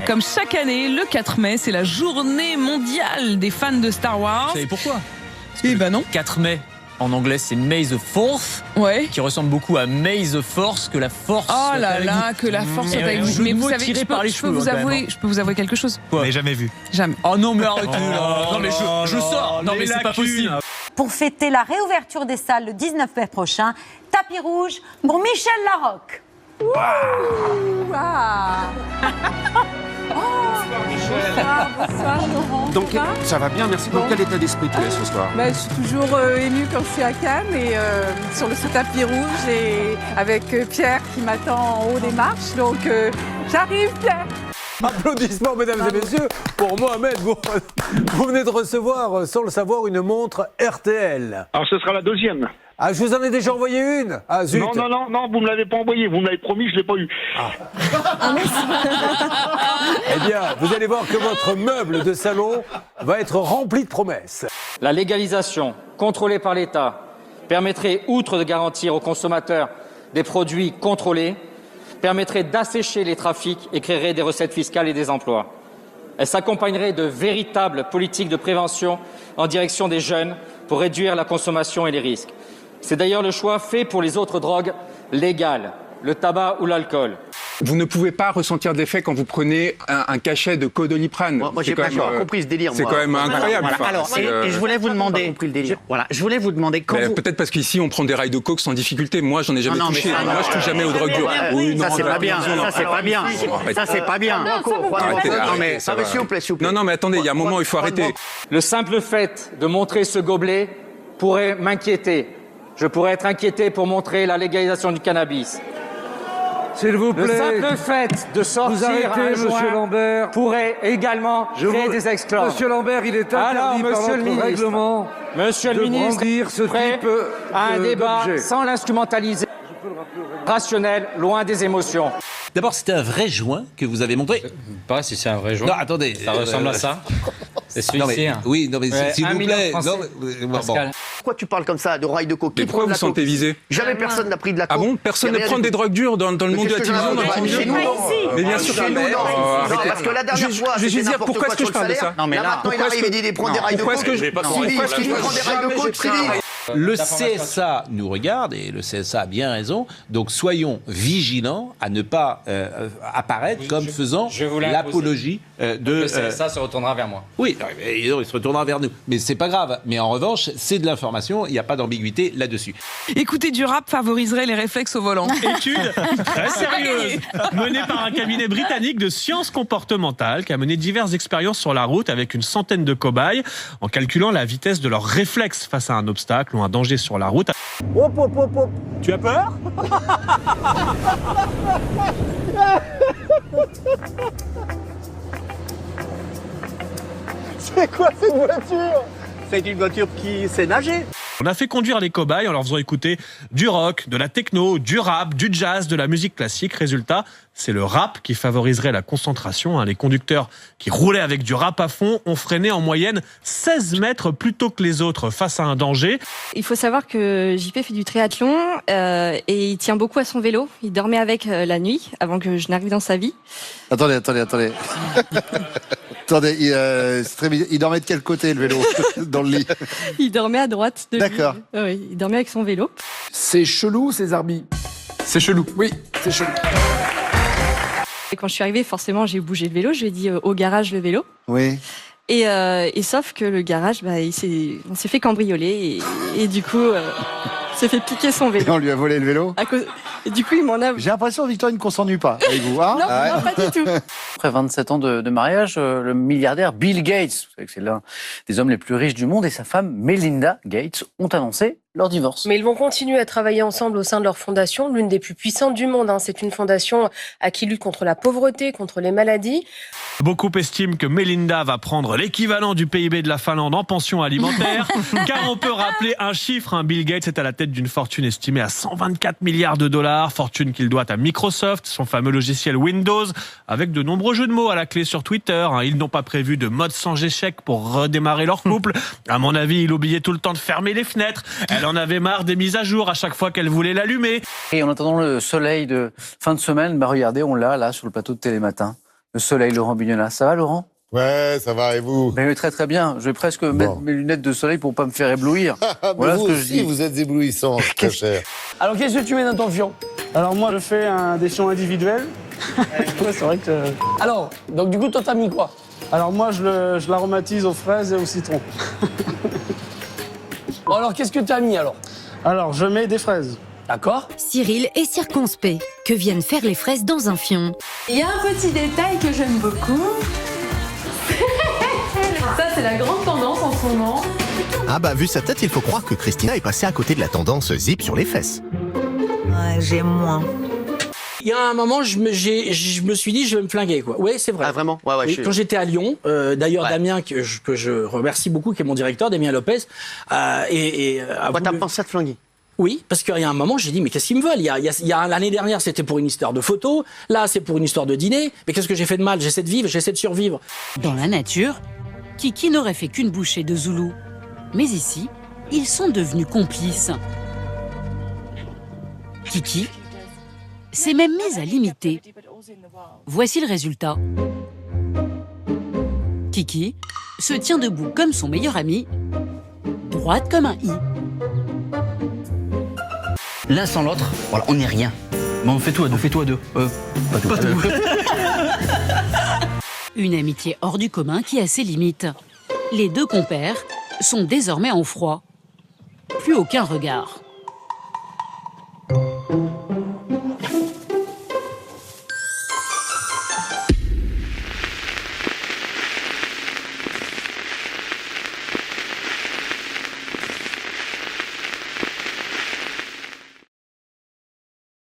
Comme chaque année, le 4 mai, c'est la journée mondiale des fans de Star Wars. Vous savez pourquoi? Eh ben non. 4 mai, en anglais, c'est May the 4th, Ouais. qui ressemble beaucoup à May the Force, que la force Oh soit là avec là, vous. que la force soit avec un vous. jeu de Mais vous mots savez, tiré je par les peux cheveux, vous quand même, avouer, hein. je peux vous avouer quelque chose. Quoi? Mais jamais vu. Jamais. Oh non, mais arrêtez là. Non, mais je sors. Non, mais c'est pas possible. Pour fêter la réouverture des salles le 19 mai prochain, tapis rouge pour Michel Larocque. Bonsoir Laurent. Donc, ça va bien, merci. Dans quel état d'esprit tu es ce soir? Je suis toujours émue quand je suis à Cannes et sur ce tapis rouge et avec Pierre qui m'attend en haut des marches. Donc j'arrive Pierre. Applaudissements, mesdames et messieurs, pour Mohamed. Vous venez de recevoir, sans le savoir, une montre RTL. Alors ce sera la deuxième. Ah, je vous en ai déjà envoyé une. Ah, zut. Non, vous me l'avez pas envoyé, vous me l'avez promis, je l'ai pas eu. Eh bien, vous allez voir que votre meuble de salon va être rempli de promesses. La légalisation, contrôlée par l'État, permettrait, outre de garantir aux consommateurs des produits contrôlés, permettrait d'assécher les trafics et créerait des recettes fiscales et des emplois. Elle s'accompagnerait de véritables politiques de prévention en direction des jeunes pour réduire la consommation et les risques. C'est d'ailleurs le choix fait pour les autres drogues légales, le tabac ou l'alcool. Vous ne pouvez pas ressentir d'effet quand vous prenez un cachet de Codoliprane. Moi j'ai pas compris ce délire. C'est quand même incroyable. Voilà. Alors, et je voulais vous demander. Je voulais vous demander quand vous... Peut-être parce qu'ici on prend des rails de coke sans difficulté. Moi, j'en ai jamais touché. Moi, je touche jamais aux drogues dures. Ça c'est pas bien. Ça c'est pas bien. Ça c'est pas bien. Non mais s'il vous plaît. Non mais attendez, il y a un moment il faut arrêter. Le simple fait de montrer ce gobelet pourrait m'inquiéter. Je pourrais être inquiété pour montrer la légalisation du cannabis. S'il vous plaît. Le simple fait de sortir un joint Lambert. pourrait également créer des exploits. Monsieur Lambert, il est interdit par notre règlement Monsieur le ministre, brandir ce prêt type à un débat d'objet. sans l'instrumentaliser, rationnel, loin des émotions. D'abord, c'était un vrai joint que vous avez montré. Pas si c'est un vrai joint. Non, attendez. Ça ressemble à ça. C'est celui-ci. Oui, non mais s'il vous plaît. Pascal. Pourquoi tu parles comme ça de rails de coke? Mais pourquoi vous sentez visé? Jamais personne n'a pris de la coke. Ah bon? Personne ne prend des drogues dures dans le monde de la télévision, dans le milieu? Chez nous, non. Mais bien sûr Chez nous, non. Parce que la dernière fois, je vais c'était juste dire n'importe pourquoi quoi est-ce que sur je parle de le ça? salaire. Non mais là, maintenant il arrive et dit prendre des rails de coke. Pourquoi est-ce que je prends des rails de coke, Sylvie? Le CSA nous regarde et le CSA a bien raison. Donc soyons vigilants à ne pas apparaître comme faisant l'apologie de. Le CSA se retournera vers moi. Oui, il se retournera vers nous. Mais c'est pas grave. Mais en revanche, c'est de l'information. Il n'y a pas d'ambiguïté là-dessus. Écouter du rap favoriserait les réflexes au volant. Étude très sérieuse menée par un cabinet britannique de sciences comportementales qui a mené diverses expériences sur la route avec une centaine de cobayes en calculant la vitesse de leurs réflexes face à un obstacle ou un danger sur la route. Hop, hop, hop, hop. Tu as peur? C'est quoi cette voiture? C'est une voiture qui sait nager. On a fait conduire les cobayes en leur faisant écouter du rock, de la techno, du rap, du jazz, de la musique classique. Résultat, c'est le rap qui favoriserait la concentration. Les conducteurs qui roulaient avec du rap à fond ont freiné en moyenne 16 mètres plus tôt que les autres face à un danger. Il faut savoir que JP fait du triathlon et il tient beaucoup à son vélo. Il dormait avec la nuit avant que je n'arrive dans sa vie. Attendez. Attendez, il dormait de quel côté le vélo dans le lit? Il dormait à droite de lui. D'accord. Oui, il dormait avec son vélo. C'est chelou, ces arbis. C'est chelou. Oui, c'est chelou. Et quand je suis arrivée, forcément, j'ai bougé le vélo. Je lui ai dit au garage le vélo. Oui. Et sauf que le garage, on s'est fait cambrioler et du coup, s'est fait piquer son vélo. Et on lui a volé le vélo? Et du coup, il m'en a... J'ai l'impression, Victorine, qu'on s'ennuie pas avec vous. Hein? Non, pas du tout. Après 27 ans de mariage, le milliardaire Bill Gates, vous savez que c'est l'un des hommes les plus riches du monde, et sa femme Melinda Gates ont annoncé leur divorce. Mais ils vont continuer à travailler ensemble au sein de leur fondation, l'une des plus puissantes du monde. C'est une fondation qui lutte contre la pauvreté, contre les maladies. Beaucoup estiment que Melinda va prendre l'équivalent du PIB de la Finlande en pension alimentaire, car on peut rappeler un chiffre. Bill Gates est à la tête d'une fortune estimée à 124 milliards de dollars, fortune qu'il doit à Microsoft, son fameux logiciel Windows, avec de nombreux jeux de mots à la clé sur Twitter. Ils n'ont pas prévu de mode sans échec pour redémarrer leur couple. À mon avis, il oubliait tout le temps de fermer les fenêtres. Elle Elle en avait marre des mises à jour à chaque fois qu'elle voulait l'allumer. Et en attendant le soleil de fin de semaine, bah regardez, on l'a là sur le plateau de Télématin. Le soleil, Laurent Bignona. Ça va, Laurent? Ouais, ça va, et vous? Ben, très très bien. Je vais presque mettre mes lunettes de soleil pour pas me faire éblouir. Voilà ce que je dis. Vous êtes éblouissant, très cher. Alors, qu'est-ce que tu mets dans ton fion? Alors, moi, je fais des fions individuels. Ouais, c'est vrai que... Alors, donc du coup, toi, t'as mis quoi? Alors, moi, je l'aromatise aux fraises et au citron. Bon, alors, qu'est-ce que t'as mis, alors? Alors, je mets des fraises. D'accord. Cyril est circonspect. Que viennent faire les fraises dans un fion? Il y a un petit détail que j'aime beaucoup. Ça, c'est la grande tendance en ce moment. Ah bah, vu sa tête, il faut croire que Christina est passée à côté de la tendance zip sur les fesses. Ouais, j'aime moins. Il y a un moment, je me suis dit, je vais me flinguer, quoi. Oui, c'est vrai. Ah, vraiment? Ouais, Oui, quand j'étais à Lyon, d'ailleurs, Damien, que je remercie beaucoup, qui est mon directeur, Damien Lopez, Toi, t'as pensé à te flinguer? Oui, parce qu'il y a un moment, j'ai dit, mais qu'est-ce qu'ils me veulent? L'année dernière, c'était pour une histoire de photo. Là, c'est pour une histoire de dîner. Mais qu'est-ce que j'ai fait de mal? J'essaie de vivre, j'essaie de survivre. Dans la nature, Kiki n'aurait fait qu'une bouchée de Zoulou. Mais ici, ils sont devenus complices. Kiki s'est même mise à l'imiter. Voici le résultat. Kiki se tient debout comme son meilleur ami, droite comme un i. L'un sans l'autre, voilà, on n'est rien. Bon, on fait tout à deux. Pas tout. Une amitié hors du commun qui a ses limites. Les deux compères sont désormais en froid. Plus aucun regard.